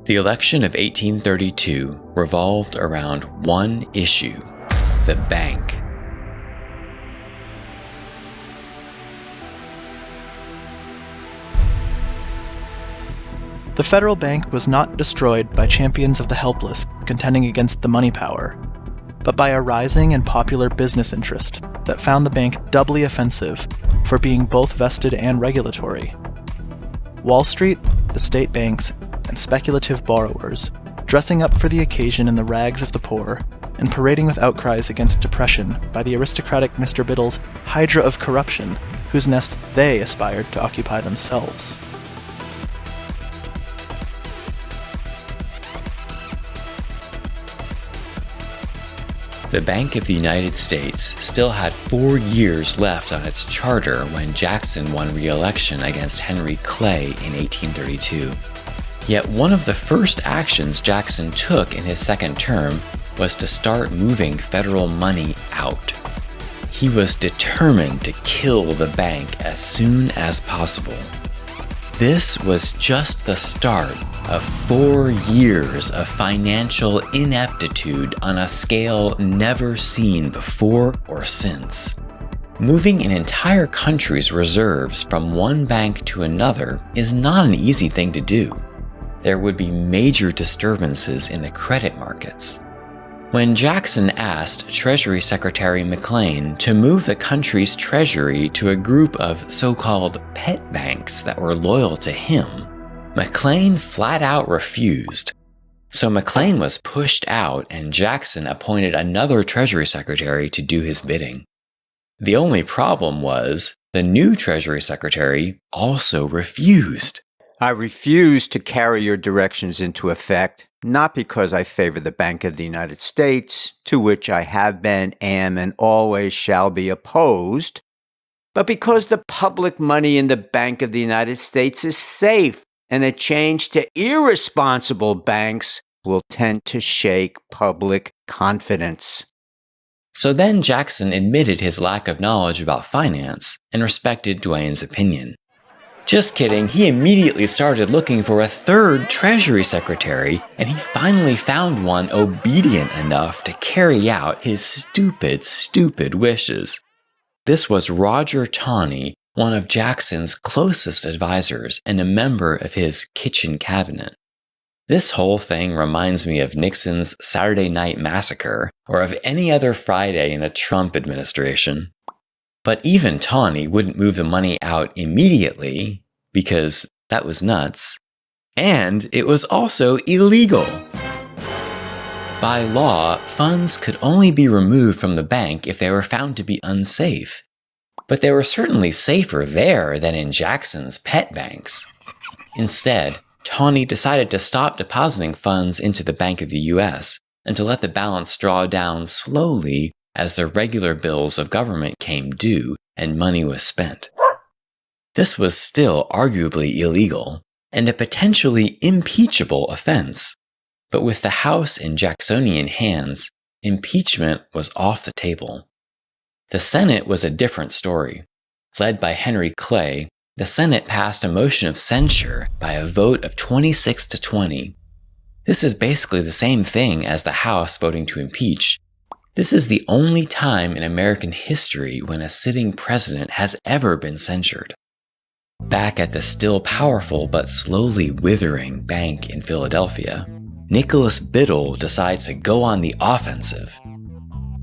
The election of 1832 revolved around one issue: the bank. The federal bank was not destroyed by champions of the helpless contending against the money power, but by a rising and popular business interest that found the bank doubly offensive for being both vested and regulatory. Wall Street, the state banks, and speculative borrowers, dressing up for the occasion in the rags of the poor, and parading with outcries against depression by the aristocratic Mr. Biddle's hydra of corruption, whose nest they aspired to occupy themselves. The Bank of the United States still had 4 years left on its charter when Jackson won re-election against Henry Clay in 1832. Yet one of the first actions Jackson took in his second term was to start moving federal money out. He was determined to kill the bank as soon as possible. This was just the start of 4 years of financial ineptitude on a scale never seen before or since. Moving an entire country's reserves from one bank to another is not an easy thing to do. There would be major disturbances in the credit markets. When Jackson asked Treasury Secretary McLean to move the country's treasury to a group of so-called pet banks that were loyal to him, McLean flat out refused. So McLean was pushed out and Jackson appointed another Treasury Secretary to do his bidding. The only problem was the new Treasury Secretary also refused. I refuse to carry your directions into effect, not because I favor the Bank of the United States, to which I have been, am, and always shall be opposed, but because the public money in the Bank of the United States is safe, and a change to irresponsible banks will tend to shake public confidence. So then Jackson admitted his lack of knowledge about finance and respected Duane's opinion. Just kidding, he immediately started looking for a third Treasury Secretary, and he finally found one obedient enough to carry out his stupid wishes. This was Roger Taney, one of Jackson's closest advisors and a member of his kitchen cabinet. This whole thing reminds me of Nixon's Saturday Night Massacre, or of any other Friday in the Trump administration. But even Taney wouldn't move the money out immediately, because that was nuts. And it was also illegal. By law, funds could only be removed from the bank if they were found to be unsafe. But they were certainly safer there than in Jackson's pet banks. Instead, Taney decided to stop depositing funds into the Bank of the US and to let the balance draw down slowly as the regular bills of government came due and money was spent. This was still arguably illegal and a potentially impeachable offense. But with the House in Jacksonian hands, impeachment was off the table. The Senate was a different story. Led by Henry Clay, the Senate passed a motion of censure by a vote of 26 to 20. This is basically the same thing as the House voting to impeach. This is the only time in American history when a sitting president has ever been censured. Back at the still powerful but slowly withering bank in Philadelphia, Nicholas Biddle decides to go on the offensive.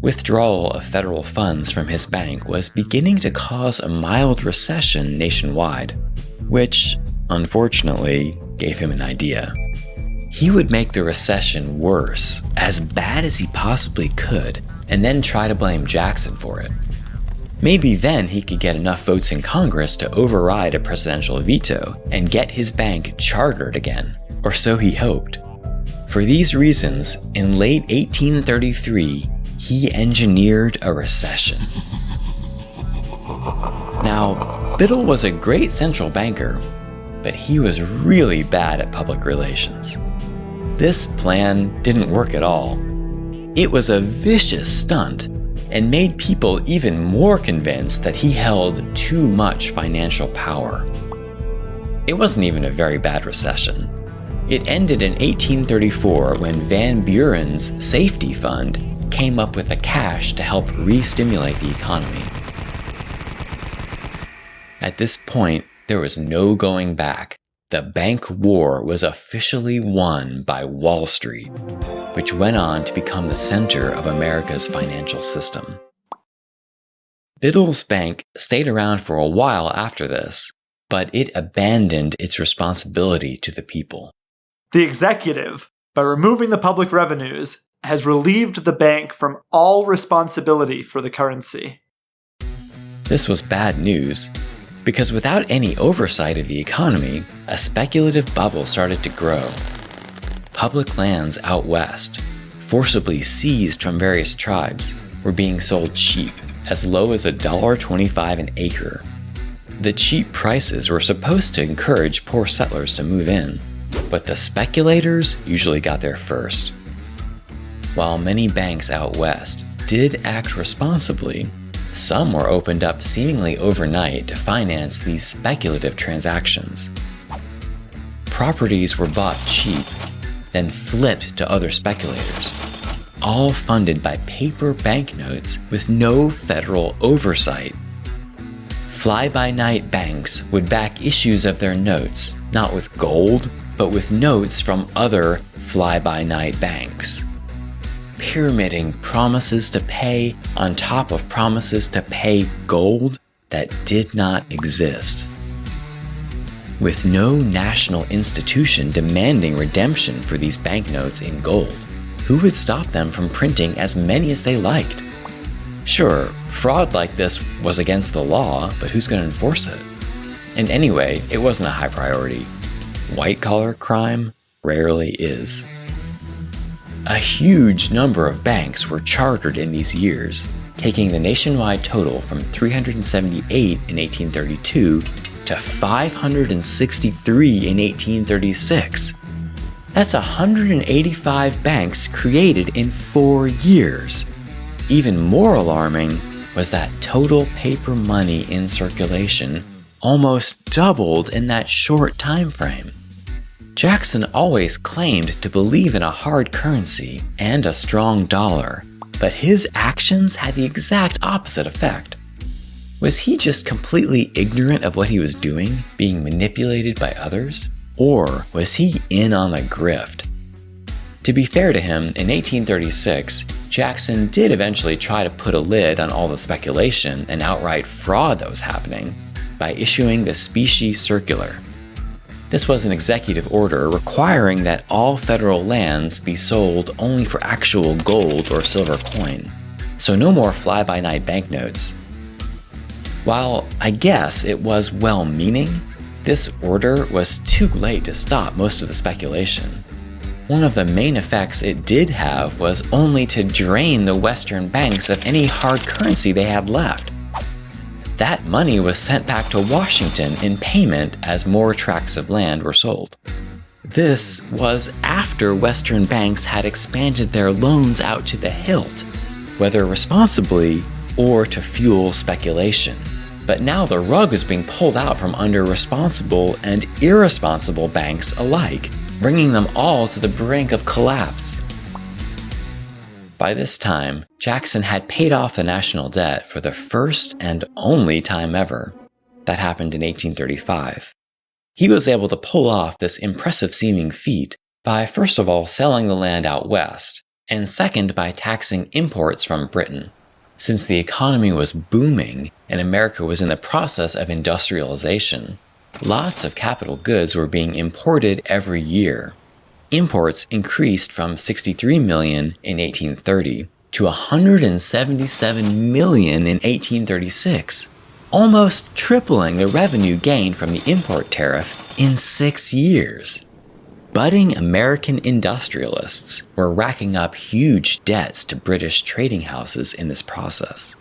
Withdrawal of federal funds from his bank was beginning to cause a mild recession nationwide, which, unfortunately, gave him an idea. He would make the recession worse, as bad as he possibly could, and then try to blame Jackson for it. Maybe then he could get enough votes in Congress to override a presidential veto and get his bank chartered again, or so he hoped. For these reasons, in late 1833, he engineered a recession. Now, Biddle was a great central banker, but he was really bad at public relations. This plan didn't work at all. It was a vicious stunt and made people even more convinced that he held too much financial power. It wasn't even a very bad recession. It ended in 1834 when Van Buren's safety fund came up with the cash to help re-stimulate the economy. At this point, there was no going back. The bank war was officially won by Wall Street, which went on to become the center of America's financial system. Biddle's bank stayed around for a while after this, but it abandoned its responsibility to the people. The executive, by removing the public revenues, has relieved the bank from all responsibility for the currency. This was bad news, because without any oversight of the economy, a speculative bubble started to grow. Public lands out west, forcibly seized from various tribes, were being sold cheap, as low as $1.25 an acre. The cheap prices were supposed to encourage poor settlers to move in, but the speculators usually got there first. While many banks out west did act responsibly, some were opened up seemingly overnight to finance these speculative transactions. Properties were bought cheap, then flipped to other speculators, all funded by paper banknotes with no federal oversight. Fly-by-night banks would back issues of their notes, not with gold, but with notes from other fly-by-night banks, pyramiding promises to pay on top of promises to pay gold that did not exist. With no national institution demanding redemption for these banknotes in gold, who would stop them from printing as many as they liked? Sure, fraud like this was against the law, but who's going to enforce it? And anyway, it wasn't a high priority. White-collar crime rarely is. A huge number of banks were chartered in these years, taking the nationwide total from 378 in 1832 to 563 in 1836. That's 185 banks created in 4 years. Even more alarming was that total paper money in circulation almost doubled in that short time frame. Jackson always claimed to believe in a hard currency and a strong dollar, but his actions had the exact opposite effect. Was he just completely ignorant of what he was doing, being manipulated by others? Or was he in on the grift? To be fair to him, in 1836, Jackson did eventually try to put a lid on all the speculation and outright fraud that was happening by issuing the specie circular. This was an executive order requiring that all federal lands be sold only for actual gold or silver coin, so no more fly-by-night banknotes. While I guess it was well-meaning, this order was too late to stop most of the speculation. One of the main effects it did have was only to drain the Western banks of any hard currency they had left. That money was sent back to Washington in payment as more tracts of land were sold. This was after Western banks had expanded their loans out to the hilt, whether responsibly or to fuel speculation. But now the rug was being pulled out from under responsible and irresponsible banks alike, bringing them all to the brink of collapse. By this time, Jackson had paid off the national debt for the first and only time ever. That happened in 1835. He was able to pull off this impressive-seeming feat by, first of all, selling the land out west, and second, by taxing imports from Britain. Since the economy was booming and America was in the process of industrialization, lots of capital goods were being imported every year. Imports increased from 63 million in 1830 to 177 million in 1836, almost tripling the revenue gained from the import tariff in 6 years. Budding American industrialists were racking up huge debts to British trading houses in this process.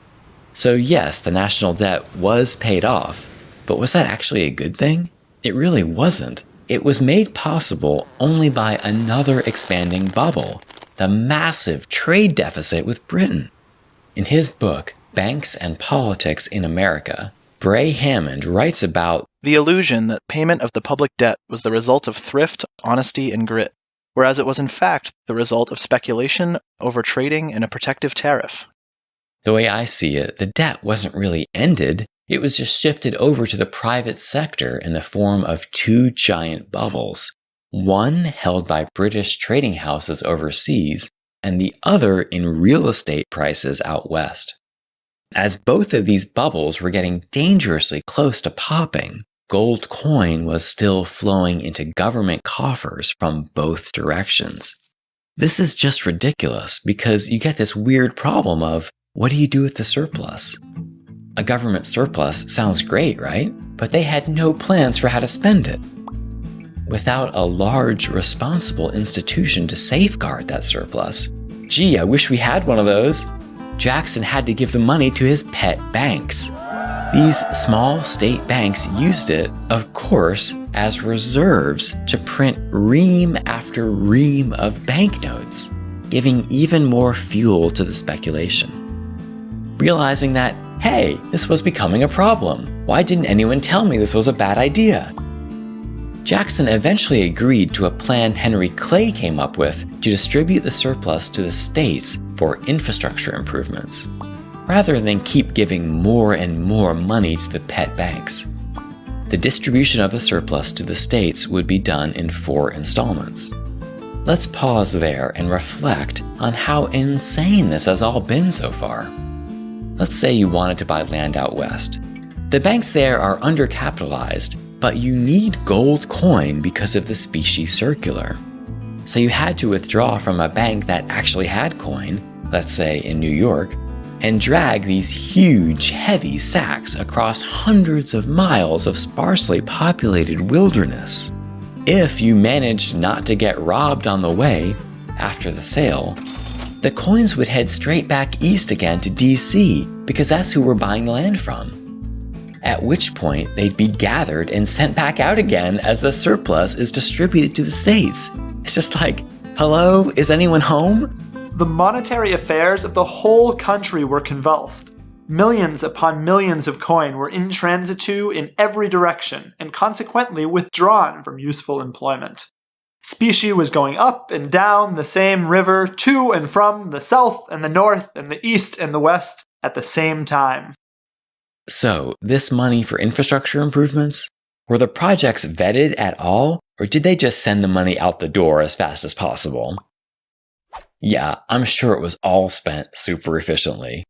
So yes, the national debt was paid off, but was that actually a good thing? It really wasn't. It was made possible only by another expanding bubble, the massive trade deficit with Britain. In his book, Banks and Politics in America, Bray Hammond writes about the illusion that payment of the public debt was the result of thrift, honesty, and grit, whereas it was in fact the result of speculation, overtrading, and a protective tariff. The way I see it, the debt wasn't really ended, it was just shifted over to the private sector in the form of two giant bubbles, one held by British trading houses overseas, and the other in real estate prices out west. As both of these bubbles were getting dangerously close to popping, gold coin was still flowing into government coffers from both directions. This is just ridiculous because you get this weird problem of, what do you do with the surplus? A government surplus sounds great, right? But they had no plans for how to spend it. Without a large, responsible institution to safeguard that surplus, gee, I wish we had one of those. Jackson had to give the money to his pet banks. These small state banks used it, of course, as reserves to print ream after ream of banknotes, giving even more fuel to the speculation. Realizing that, hey, this was becoming a problem. Why didn't anyone tell me this was a bad idea? Jackson eventually agreed to a plan Henry Clay came up with to distribute the surplus to the states for infrastructure improvements, rather than keep giving more and more money to the pet banks. The distribution of the surplus to the states would be done in 4 installments. Let's pause there and reflect on how insane this has all been so far. Let's say you wanted to buy land out west. The banks there are undercapitalized, but you need gold coin because of the specie circular. So you had to withdraw from a bank that actually had coin, let's say in New York, and drag these huge, heavy sacks across hundreds of miles of sparsely populated wilderness. If you managed not to get robbed on the way after the sale, the coins would head straight back east again to DC because that's who we're buying the land from. At which point they'd be gathered and sent back out again as the surplus is distributed to the states. It's just like, hello, is anyone home? The monetary affairs of the whole country were convulsed. Millions upon millions of coin were in transitu in every direction and consequently withdrawn from useful employment. Specie was going up and down the same river to and from the south and the north and the east and the west at the same time. So, this money for infrastructure improvements, were the projects vetted at all, or did they just send the money out the door as fast as possible? Yeah, I'm sure it was all spent super efficiently.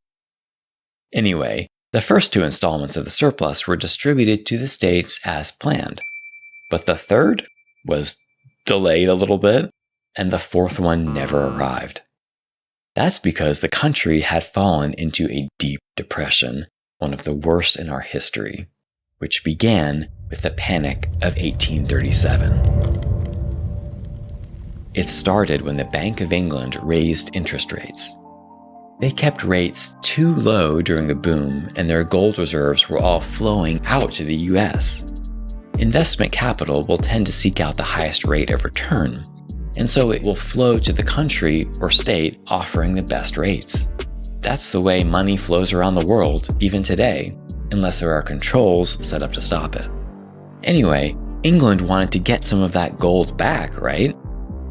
Anyway, the first 2 installments of the surplus were distributed to the states as planned, but the third was delayed a little bit, and the 4th one never arrived. That's because the country had fallen into a deep depression, one of the worst in our history, which began with the Panic of 1837. It started when the Bank of England raised interest rates. They kept rates too low during the boom, and their gold reserves were all flowing out to the US. Investment capital will tend to seek out the highest rate of return, and so it will flow to the country or state offering the best rates. That's the way money flows around the world, even today, unless there are controls set up to stop it. Anyway, England wanted to get some of that gold back, right?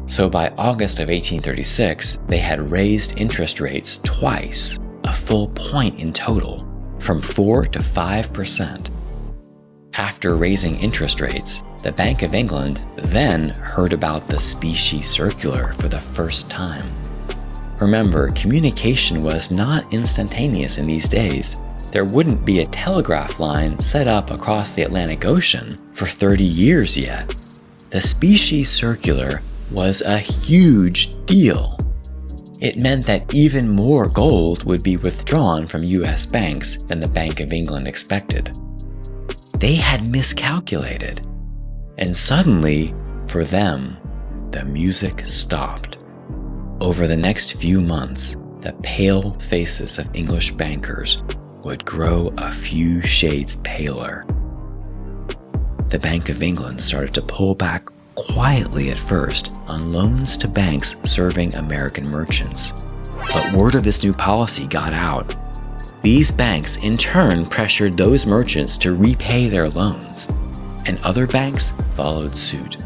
So by August of 1836, they had raised interest rates twice, a full point in total, from 4 to 5%. After raising interest rates, the Bank of England then heard about the specie circular for the first time. Remember, communication was not instantaneous in these days. There wouldn't be a telegraph line set up across the Atlantic Ocean for 30 years yet. The specie circular was a huge deal. It meant that even more gold would be withdrawn from US banks than the Bank of England expected. They had miscalculated. And suddenly, for them, the music stopped. Over the next few months, the pale faces of English bankers would grow a few shades paler. The Bank of England started to pull back quietly at first on loans to banks serving American merchants. But word of this new policy got out. These banks in turn pressured those merchants to repay their loans. and other banks followed suit.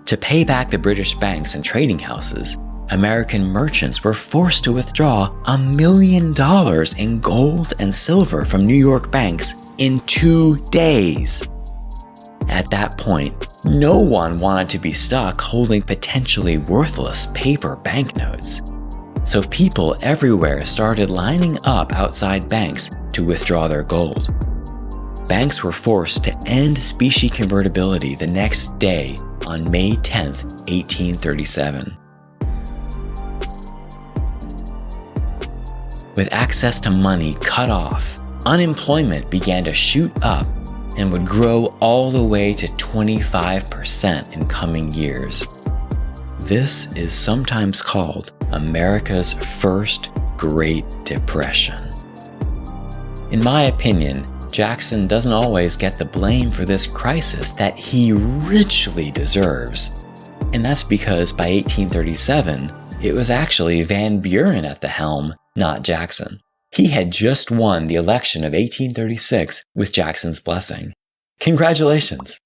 To pay back the British banks and trading houses, American merchants were forced to withdraw $1 million in gold and silver from New York banks in 2 days. At that point, no one wanted to be stuck holding potentially worthless paper banknotes. So people everywhere started lining up outside banks to withdraw their gold. Banks were forced to end specie convertibility the next day on May 10, 1837. With access to money cut off, unemployment began to shoot up and would grow all the way to 25% in coming years. This is sometimes called America's first Great Depression. In my opinion, Jackson doesn't always get the blame for this crisis that he richly deserves. And that's because by 1837, it was actually Van Buren at the helm, not Jackson. He had just won the election of 1836 with Jackson's blessing. Congratulations!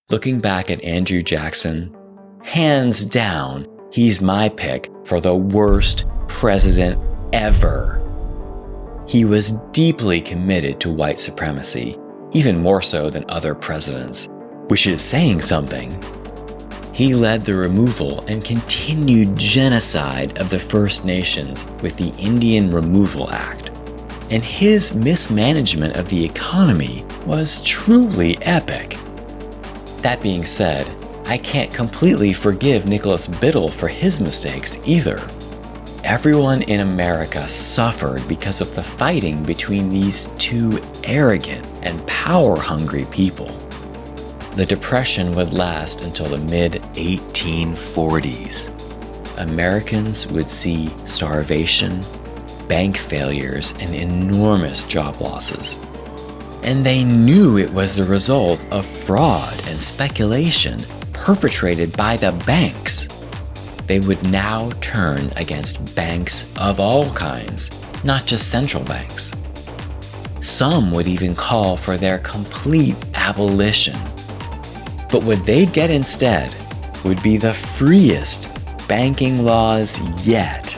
Looking back at Andrew Jackson, hands down, he's my pick for the worst president ever. He was deeply committed to white supremacy, even more so than other presidents, which is saying something. He led the removal and continued genocide of the First Nations with the Indian Removal Act. And his mismanagement of the economy was truly epic. That being said, I can't completely forgive Nicholas Biddle for his mistakes either. Everyone in America suffered because of the fighting between these two arrogant and power-hungry people. The Depression would last until the mid-1840s. Americans would see starvation, bank failures, and enormous job losses. And they knew it was the result of fraud and speculation perpetrated by the banks. They would now turn against banks of all kinds, not just central banks. Some would even call for their complete abolition. But what they'd get instead would be the freest banking laws yet.